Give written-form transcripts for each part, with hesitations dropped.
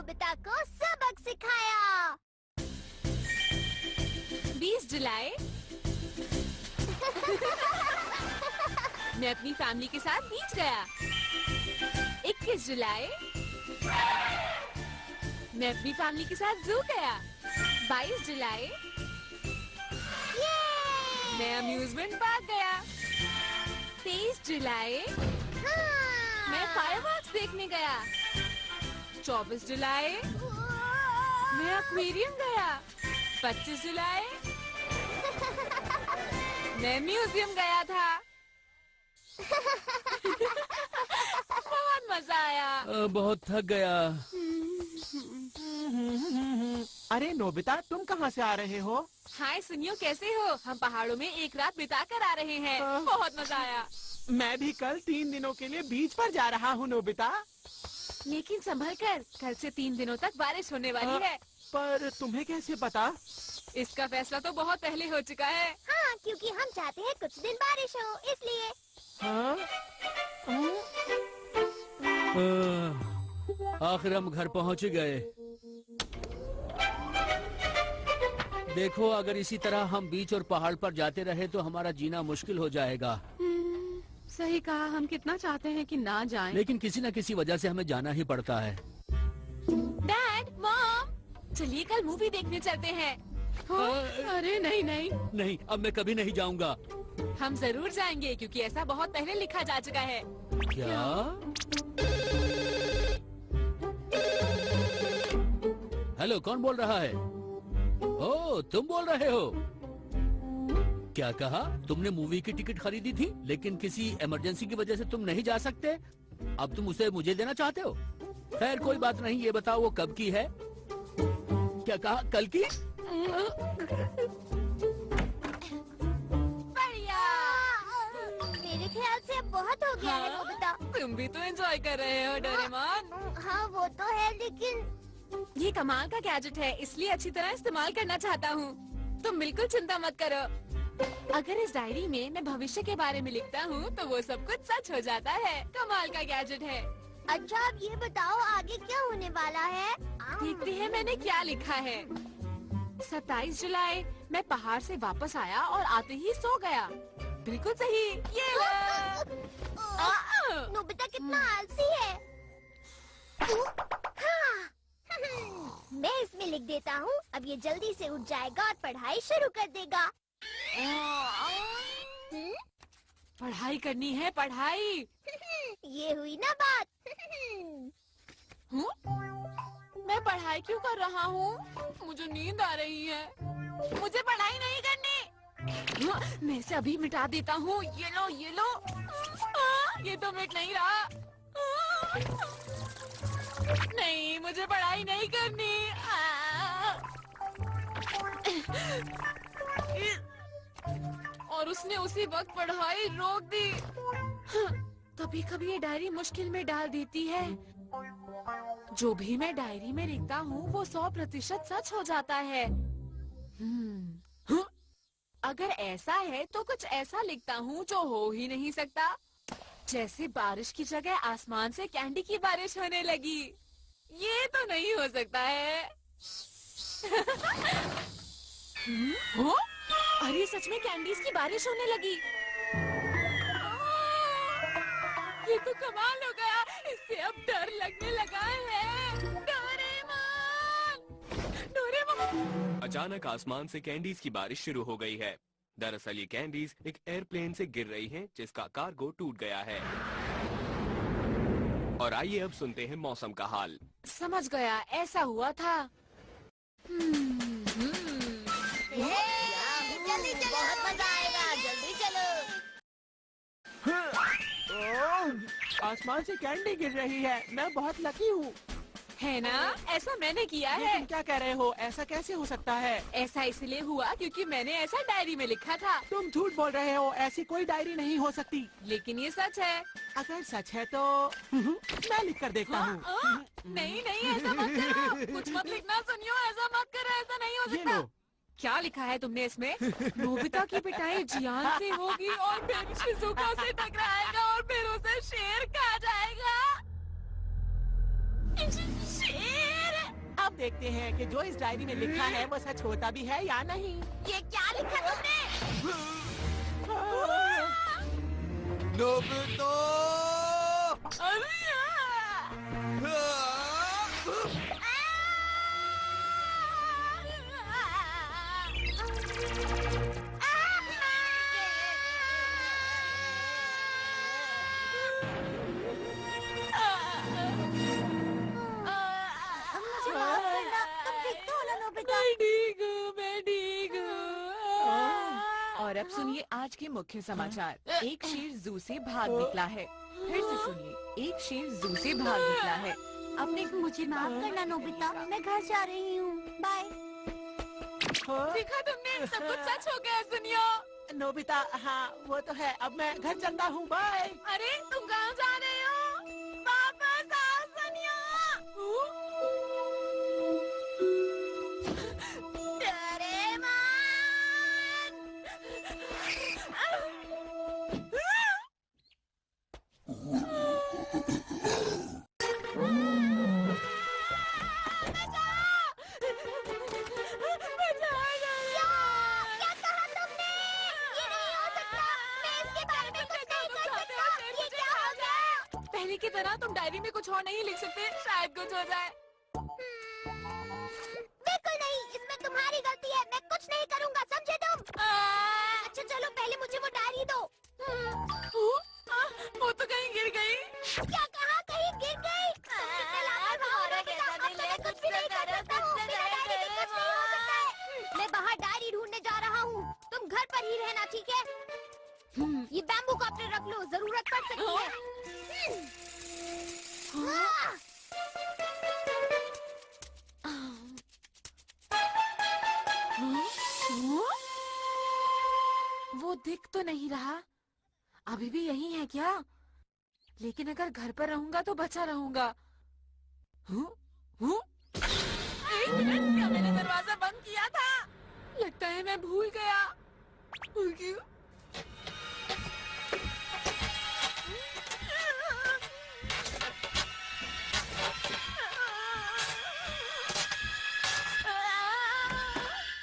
Nobita को सबक सिखाया। 20 जुलाई मैं अपनी फैमिली के साथ बीच गया। 21 जुलाई मैं अपनी फैमिली के साथ जू गया। 22 जुलाई मैं अम्यूजमेंट पार्क गया। 23 जुलाई मैं फायरवर्क्स देखने गया। 24 जुलाई मैं एक्वेरियम गया। 25 जुलाई मैं म्यूजियम गया था। बहुत मजा आया। बहुत थक गया। अरे नोबिता, तुम कहाँ से आ रहे हो? हाय सुनियो, कैसे हो? हम पहाड़ों में एक रात बिता कर आ रहे हैं। बहुत मजा आया। मैं भी कल 3 दिनों के लिए बीच पर जा रहा हूँ नोबिता। लेकिन संभल कर, कल से 3 दिनों तक बारिश होने वाली है। पर तुम्हें कैसे पता? इसका फैसला तो बहुत पहले हो चुका है। हाँ, क्योंकि हम चाहते हैं कुछ दिन बारिश हो, इसलिए। हाँ? आखिर हम घर पहुँच गए। देखो, अगर इसी तरह हम बीच और पहाड़ पर जाते रहे तो हमारा जीना मुश्किल हो जाएगा। सही कहा, हम कितना चाहते हैं कि ना जाएं। लेकिन किसी न किसी वजह से हमें जाना ही पड़ता है। डैड, मॉम, चलिए कल मूवी देखने चलते हैं। अरे नहीं नहीं नहीं, अब मैं कभी नहीं जाऊंगा। हम जरूर जाएंगे, क्योंकि ऐसा बहुत पहले लिखा जा चुका है। क्या? हेलो, कौन बोल रहा है? ओह, तुम बोल रहे हो? क्या कहा? तुमने मूवी की टिकट खरीदी थी, लेकिन किसी इमरजेंसी की वजह से तुम नहीं जा सकते। अब तुम उसे मुझे देना चाहते हो? खैर कोई बात नहीं, ये बताओ वो कब की है? क्या कहा? कल की? बढ़िया। मेरे ख्याल से अब बहुत हो गया है नोबिता। तुम भी तो एंजॉय कर रहे हो डोरेमोन। हाँ वो तो है, लेकिन ये कमाल का गैजेट है, इसलिए अच्छी तरह इस्तेमाल करना चाहता हूँ। तुम बिल्कुल चिंता मत करो। अगर इस डायरी में मैं भविष्य के बारे में लिखता हूँ तो वो सब कुछ सच हो जाता है। कमाल का गैजेट है। अच्छा, अब ये बताओ आगे क्या होने वाला है? देखते हैं मैंने क्या लिखा है। 27 जुलाई मैं पहाड़ से वापस आया और आते ही सो गया। बिल्कुल सही। ये नोबिता कितना आलसी है। हाँ। मैं इसमें लिख देता हूँ, अब ये जल्दी से उठ जाएगा और पढ़ाई शुरू कर देगा। पढ़ाई करनी है, पढ़ाई। ये हुई ना बात। मैं पढ़ाई क्यों कर रहा हूँ? मुझे नींद आ रही है। मुझे पढ़ाई नहीं करनी। मैं इसे अभी मिटा देता हूँ। ये लो, ये लो। ये तो मिट नहीं रहा। नहीं, मुझे पढ़ाई नहीं करनी। और उसने उसी वक्त पढ़ाई रोक दी। कभी कभी ये डायरी मुश्किल में डाल देती है। जो भी मैं डायरी में लिखता हूँ वो 100% सच हो जाता है। अगर ऐसा है तो कुछ ऐसा लिखता हूँ जो हो ही नहीं सकता। जैसे बारिश की जगह आसमान से कैंडी की बारिश होने लगी। ये तो नहीं हो सकता है। अरे सच में कैंडीज की बारिश होने लगी। ये तो कमाल हो गया। इससे अब डर लगने लगा है। डोरेमोन! डोरेमोन! अचानक आसमान से कैंडीज की बारिश शुरू हो गई है। दरअसल ये कैंडीज एक एयरप्लेन से गिर रही हैं, जिसका कार्गो टूट गया है। और आइए अब सुनते हैं मौसम का हाल। समझ गया, ऐसा हुआ था। जल्दी चलो, बहुत मजा आएगा। जल्दी चलो। आसमान से कैंडी गिर रही है। मैं बहुत लकी हूँ। है ना? ऐसा मैंने किया है। तुम क्या कह रहे हो? ऐसा कैसे हो सकता है? ऐसा इसलिए हुआ क्योंकि मैंने ऐसा डायरी में लिखा था। तुम झूठ बोल रहे हो। ऐसी कोई डायरी नहीं हो सकती। लेकिन ये सच है। अगर सच है तो मैं लिख कर देखता हूँ। नहीं नहीं, ऐसा मत करो। कुछ मत लिखना सुनियो, ऐसा मत करो। ऐसा नहीं हो ये सकता। लो। क्या लिखा है तुमने इसमें? नोबिता की पिटाई जियान से होगी और फिर शिजुका से टकराएगा और फिर उसे शेर खा जाएगा। शेर! देखते हैं कि जो इस डायरी में लिखा है वो सच होता भी है या नहीं। ये क्या लिखा तुमने? नोबिता! मुझे माफ करना, तुम ठीक तो हो ना नोबिता? मैं ठीक हूँ। और अब सुनिए आज के मुख्य समाचार। एक शेर जू से भाग निकला है। फिर से सुनिए, एक शेर जू से भाग निकला है। अपने मुझे माफ करना नोबिता, मैं घर जा रही हूँ। बाय। देखा तुमने, सब कुछ सच हो गया सुनियो। नोबिता, हाँ वो तो है। अब मैं घर चलता हूँ, बाय। अरे तुम कहाँ जा रहे हो? वापस आओ सुनियो। क्या कहा तुमने? ये नहीं हो सकता। मैं इसके बारे में कुछ नहीं कर सकता। ये क्या हो गया? पहले की तरह तुम डायरी में कुछ और नहीं लिख सकते, शायद कुछ हो जाए। बिल्कुल नहीं, इसमें तुम्हारी गलती है। मैं कुछ नहीं करूँगा, समझे तुम? अच्छा चलो, पहले मुझे वो डायरी दो। वो तो कहीं गिर गई। क्या कहा? कहीं गिर गई? कितने लापरवाह हो नोबिता। अब तो मैं कुछ भी नहीं कर सकता हूँ। बिना डायरी के कुछ नहीं हो सकता है। मैं बाहर डायरी ढूंढने जा रहा हूँ। तुम घर पर ही रहना, ठीक है? ये बैम्बू कॉप्टर रख लो, जरूरत पड़ सकती है। वो दिख तो नहीं रहा। अभी भी यही है क्या? लेकिन अगर घर पर रहूंगा तो बचा रहूंगा। एक मिनट, क्या मैंने दरवाजा बंद किया था? लगता है मैं भूल गया।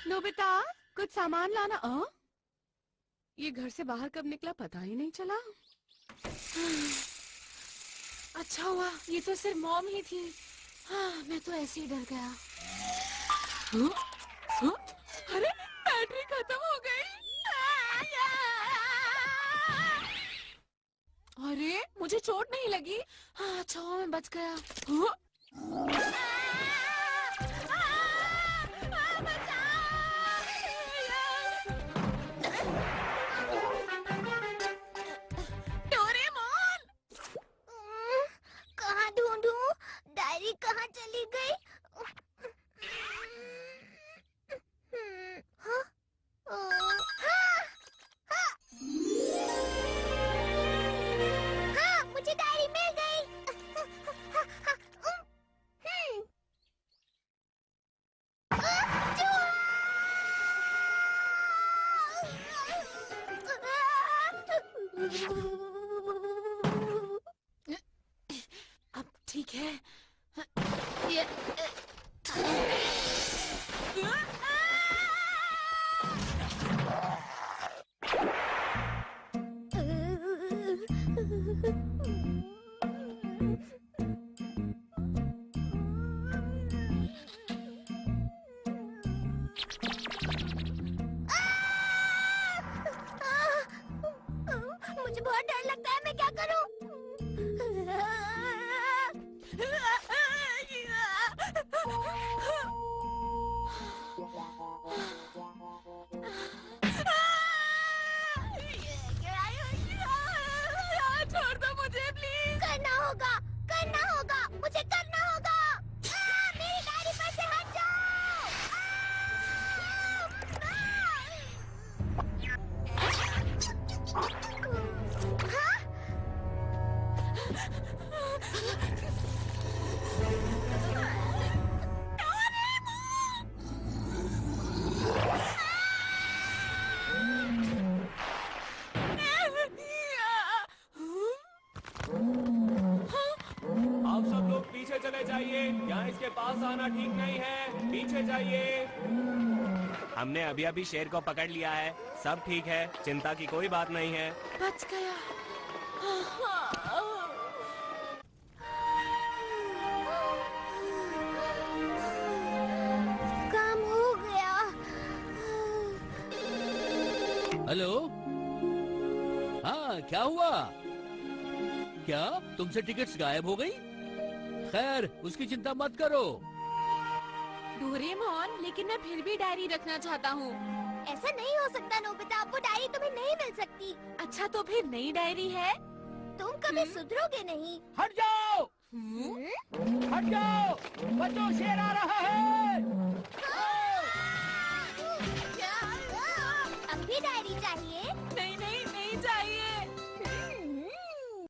नोबिता, कुछ सामान लाना। ये घर से बाहर कब निकला पता ही नहीं चला। अच्छा हुआ, ये तो सिर्फ मॉम ही थी। हाँ, मैं तो ऐसे ही डर गया। अरे बैटरी खत्म हो गई। अरे मुझे चोट नहीं लगी। हाँ, अच्छा हुआ मैं बच गया। कहाँ ढूंढूं? डायरी कहाँ चली गई? हाँ? हाँ, मुझे डायरी मिल गई। अब ठीक है। मुझे बहुत डर लगता है, मैं क्या करूं? छोड़ दो मुझे प्लीज। करना होगा, करना होगा, मुझे करना होगा। मेरी गाड़ी पर से हट जाओ। हाँ? आप सब लोग पीछे चले जाइए, यहाँ इसके पास आना ठीक नहीं है, पीछे जाइए। हमने अभी अभी शेर को पकड़ लिया है, सब ठीक है, चिंता की कोई बात नहीं है। बच गया। काम हो गया। हेलो, हाँ क्या हुआ? क्या तुमसे टिकट्स गायब हो गई? खैर उसकी चिंता मत करो। डोरेमोन, लेकिन मैं फिर भी डायरी रखना चाहता हूँ। ऐसा नहीं हो सकता नोबिता, वो डायरी तुम्हें नहीं मिल सकती। अच्छा तो फिर नई डायरी है? तुम कभी सुधरोगे नहीं। हट जाओ, हम्म? हट जाओ, बच्चों शेर आ रहा है।